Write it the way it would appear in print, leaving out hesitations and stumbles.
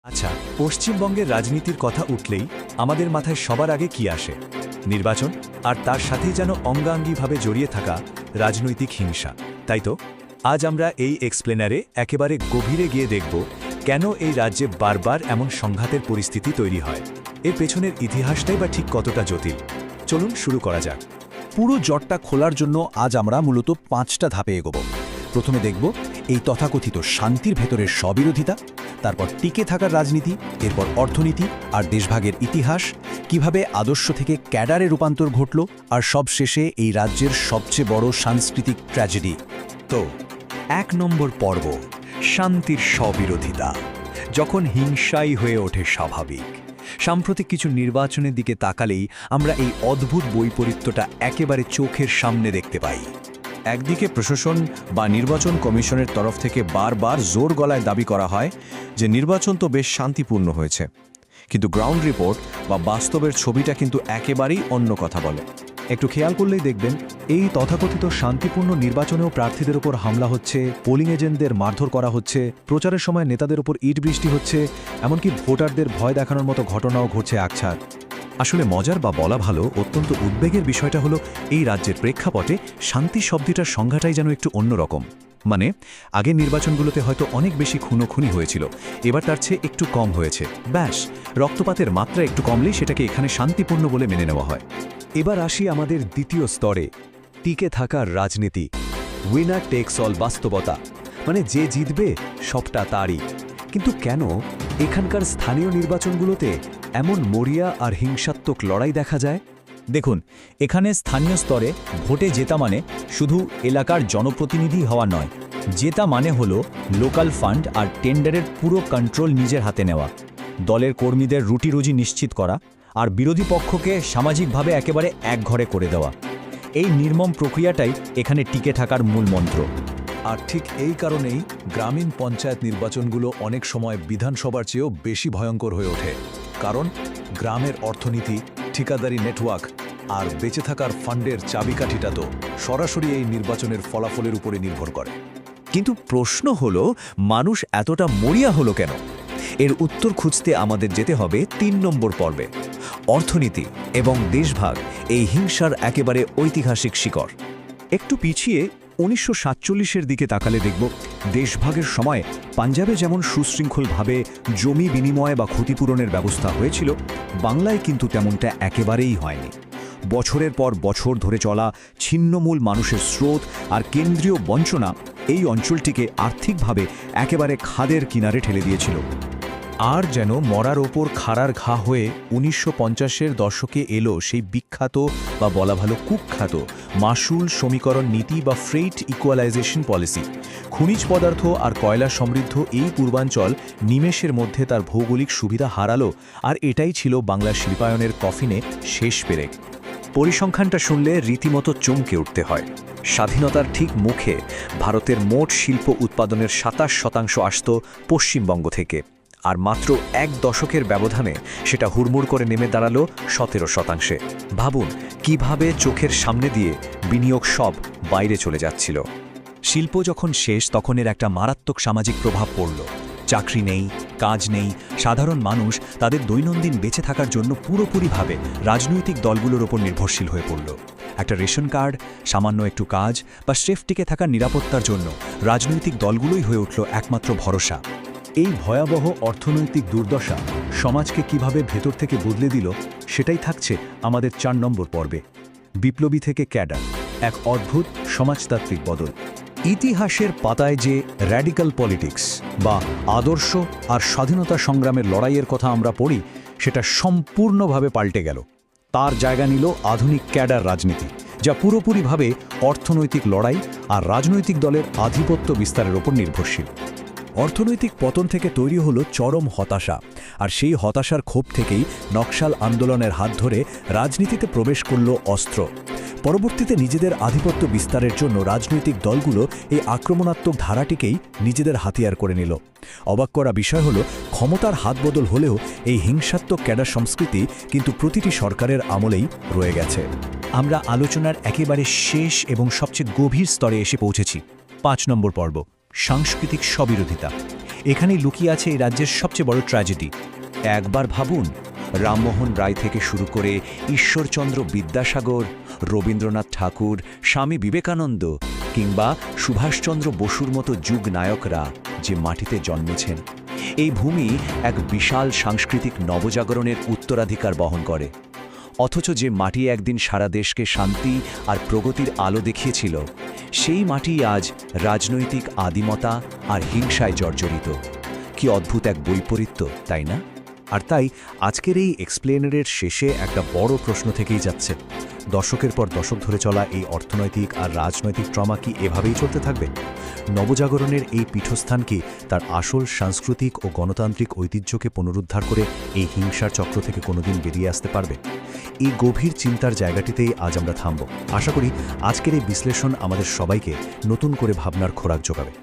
আচ্ছা, পশ্চিমবঙ্গের রাজনীতির কথা উঠলেই আমাদের মাথায় সবার আগে কি আসে? নির্বাচন, আর তার সাথেই যেন অঙ্গাঙ্গিভাবে জড়িয়ে থাকা রাজনৈতিক হিংসা, তাই তো? আজ আমরা এই এক্সপ্লেনারে একেবারে গভীরে গিয়ে দেখব কেন এই রাজ্যে বারবার এমন সংঘাতের পরিস্থিতি তৈরি হয়। এর পেছনের ইতিহাসটাই বা ঠিক কতটা জটিল। চলুন শুরু করা যাক। পুরো জটটা খোলার জন্য আজ আমরা মূলত 5টা ধাপে এগোব। প্রথমে দেখব এই তথাকথিত শান্তির ভেতরের স্ববিরোধিতা, তারপর টিকে থাকার রাজনীতি, এরপর অর্থনীতি আর দেশভাগের ইতিহাস, কিভাবে আদর্শ থেকে ক্যাডারে রূপান্তর ঘটল, আর সবশেষে এই রাজ্যের সবচেয়ে বড় সাংস্কৃতিক ট্র্যাজেডি। তো 1 নম্বর পর্ব, শান্তির স্ববিরোধিতা, যখন হিংসাই হয়ে ওঠে স্বাভাবিক। সাম্প্রতিক কিছু নির্বাচনের দিকে তাকালেই আমরা এই অদ্ভুত বৈপরীত্যটা একেবারে চোখের সামনে দেখতে পাই। একদিকে প্রশাসন বা নির্বাচন কমিশনের তরফ থেকে বারবার জোর গলায় দাবি করা হয় যে নির্বাচন তো বেশ শান্তিপূর্ণ হয়েছে, কিন্তু গ্রাউন্ড রিপোর্ট বা বাস্তবের ছবিটা কিন্তু একেবারেই অন্য কথা বলে। একটু খেয়াল করলেই দেখবেন এই তথাকথিত শান্তিপূর্ণ নির্বাচনেও প্রার্থীদের ওপর হামলা হচ্ছে, পোলিং এজেন্টদের মারধর করা হচ্ছে, প্রচারের সময় নেতাদের ওপর ইট বৃষ্টি হচ্ছে, এমনকি ভোটারদের ভয় দেখানোর মতো ঘটনাও ঘটছে আকছার। আসলে মজার বা বলা ভালো অত্যন্ত উদ্বেগের বিষয়টা হলো এই রাজ্যের প্রেক্ষাপটে শান্তি শব্দটার সংজ্ঞাটাই যেন একটু অন্যরকম। মানে আগের নির্বাচনগুলোতে হয়তো অনেক বেশি খুনোখুনি হয়েছিল, এবার তার চেয়ে একটু কম হয়েছে, ব্যাস রক্তপাতের মাত্রা একটু কমলেই সেটাকে এখানে শান্তিপূর্ণ বলে মেনে নেওয়া হয়। এবার আসি আমাদের দ্বিতীয় স্তরে, টিকে থাকার রাজনীতি, উইনার টেকস অল বাস্তবতা, মানে যে জিতবে সবটা তারই। কিন্তু কেন এখানকার স্থানীয় নির্বাচনগুলোতে এমন মরিয়া আর হিংসাত্মক লড়াই দেখা যায়? দেখুন, এখানে স্থানীয় স্তরে ভোটে জেতা মানে শুধু এলাকার জনপ্রতিনিধি হওয়া নয়, জেতা মানে হলো লোকাল ফান্ড আর টেন্ডারের পুরো কন্ট্রোল নিজের হাতে নেওয়া, দলের কর্মীদের রুটি-রুজি নিশ্চিত করা, আর বিরোধী পক্ষকে সামাজিকভাবে একেবারে একঘরে করে দেওয়া। এই নির্মম প্রক্রিয়াটাই এখানে টিকে থাকার মূল মন্ত্র। আর ঠিক এই কারণেই গ্রামীণ পঞ্চায়েত নির্বাচনগুলো অনেক সময় বিধানসভার চেয়েও বেশি ভয়ঙ্কর হয়ে ওঠে, কারণ গ্রামের অর্থনীতি, ঠিকাদারি নেটওয়ার্ক আর বেঁচে থাকার ফান্ডের চাবিকাঠিটা তো সরাসরি এই নির্বাচনের ফলাফলের উপরে নির্ভর করে। কিন্তু প্রশ্ন হলো, মানুষ এতটা মরিয়া হলো কেন? এর উত্তর খুঁজতে আমাদের যেতে হবে 3 নম্বর পর্বে, অর্থনীতি এবং দেশভাগ, এই হিংসার একেবারে ঐতিহাসিক শিকড়। একটু পিছিয়ে 1947-এর দিকে তাকালে দেখব দেশভাগের সময় পাঞ্জাবে যেমন সুশৃঙ্খলভাবে জমি বিনিময় বা ক্ষতিপূরণের ব্যবস্থা হয়েছিল, বাংলায় কিন্তু তেমনটা একেবারেই হয়নি। বছরের পর বছর ধরে চলা ছিন্নমূল মানুষের স্রোত আর কেন্দ্রীয় বঞ্চনা এই অঞ্চলটিকে আর্থিকভাবে একেবারে খাদের কিনারে ঠেলে দিয়েছিল। আর যেন মরার ওপর খাড়ার ঘা হয়ে 1950-এর দশকে এলো সেই বিখ্যাত বা বলা ভালো কুখ্যাত মাসুল সমীকরণ নীতি বা ফ্রেইট ইকুয়ালাইজেশন পলিসি। খনিজ পদার্থ আর কয়লা সমৃদ্ধ এই পূর্বাঞ্চল নিমেষের মধ্যে তার ভৌগোলিক সুবিধা হারালো, আর এটাই ছিল বাংলার শিল্পায়নের কফিনে শেষ পেরেক। পরিসংখ্যানটা শুনলে রীতিমতো চমকে উঠতে হয়। স্বাধীনতার ঠিক মুখে ভারতের মোট শিল্প উৎপাদনের 27% আসত পশ্চিমবঙ্গ থেকে, আর মাত্র 1 দশকের ব্যবধানে সেটা হুড়মুড় করে নেমে দাঁড়ালো 17%। ভাবুন কিভাবে চোখের সামনে দিয়ে বিনিয়োগ সব বাইরে চলে যাচ্ছিল। শিল্প যখন শেষ, তখন এর একটা মারাত্মক সামাজিক প্রভাব পড়ল। চাকরি নেই, কাজ নেই, সাধারণ মানুষ তাদের দৈনন্দিন বেঁচে থাকার জন্য পুরোপুরিভাবে রাজনৈতিক দলগুলোর ওপর নির্ভরশীল হয়ে পড়ল। একটা রেশন কার্ড, সামান্য একটু কাজ বা সেফটিকে থাকার নিরাপত্তার জন্য রাজনৈতিক দলগুলোই হয়ে উঠল একমাত্র ভরসা। এই ভয়াবহ অর্থনৈতিক দুর্দশা সমাজকে কিভাবে ভেতর থেকে বদলে দিল, সেটাই থাকছে আমাদের 4 নম্বর পর্বে, বিপ্লবী থেকে ক্যাডার, এক অদ্ভুত সমাজতাত্ত্বিক বদল। ইতিহাসের পাতায় যে র্যাডিক্যাল পলিটিক্স বা আদর্শ আর স্বাধীনতা সংগ্রামের লড়াইয়ের কথা আমরা পড়ি, সেটা সম্পূর্ণভাবে পাল্টে গেল। তার জায়গা নিল আধুনিক ক্যাডার রাজনীতি, যা পুরোপুরিভাবে অর্থনৈতিক লড়াই আর রাজনৈতিক দলের আধিপত্য বিস্তারের ওপর নির্ভরশীল। অর্থনৈতিক পতন থেকে তৈরি হলো চরম হতাশা, আর সেই হতাশার ক্ষোভ থেকেই নকশাল আন্দোলনের হাত ধরে রাজনীতিতে প্রবেশ করল অস্ত্র। পরবর্তীতে নিজেদের আধিপত্য বিস্তারের জন্য রাজনৈতিক দলগুলো এই আক্রমণাত্মক ধারাটিকেই নিজেদের হাতিয়ার করে নিল। অবাক করা বিষয় হলো, ক্ষমতার হাতবদল হলেও এই হিংসাত্মক ক্যাডার সংস্কৃতি কিন্তু প্রতিটি সরকারের আমলেই রয়ে গেছে। আমরা আলোচনার একেবারে শেষ এবং সবচেয়ে গভীর স্তরে এসে পৌঁছেছি, 5 নম্বর পর্ব, সাংস্কৃতিক স্ববিরোধিতা। এখানেই লুকিয়ে আছে এই রাজ্যের সবচেয়ে বড় ট্র্যাজেডি। একবার ভাবুন, রামমোহন রায় থেকে শুরু করে ঈশ্বরচন্দ্র বিদ্যাসাগর, রবীন্দ্রনাথ ঠাকুর, স্বামী বিবেকানন্দ কিংবা সুভাষচন্দ্র বসুর মতো যুগ নায়করা যে মাটিতে জন্মেছেন, এই ভূমি এক বিশাল সাংস্কৃতিক নবজাগরণের উত্তরাধিকার বহন করে। অথচ যে মাটি একদিন সারা দেশকে শান্তি আর প্রগতির আলো দেখিয়েছিল, সেই মাটি আজ রাজনৈতিক আদিমতা আর হিংসায় জর্জরিত। কি অদ্ভুত এক বৈপরীত্য, তাই না? আর তাই আজকের এই এক্সপ্লেনারের শেষে একটা বড় প্রশ্ন থেকেই যাচ্ছে, দশকের পর দশক ধরে চলা এই অর্থনৈতিক আর রাজনৈতিক ট্রমা কি এভাবেই চলতে থাকবে? নবজাগরণের এই পীঠস্থান কি তার আসল সাংস্কৃতিক ও গণতান্ত্রিক ঐতিহ্যকে পুনরুদ্ধার করে এই হিংসার চক্র থেকে কোনোদিন বেরিয়ে আসতে পারবে? এই গভীর চিন্তার জায়গাটিতেই আজ আমরা থামব। আশা করি আজকের এই বিশ্লেষণ আমাদের সবাইকে নতুন করে ভাবনার খোরাক যোগাবে।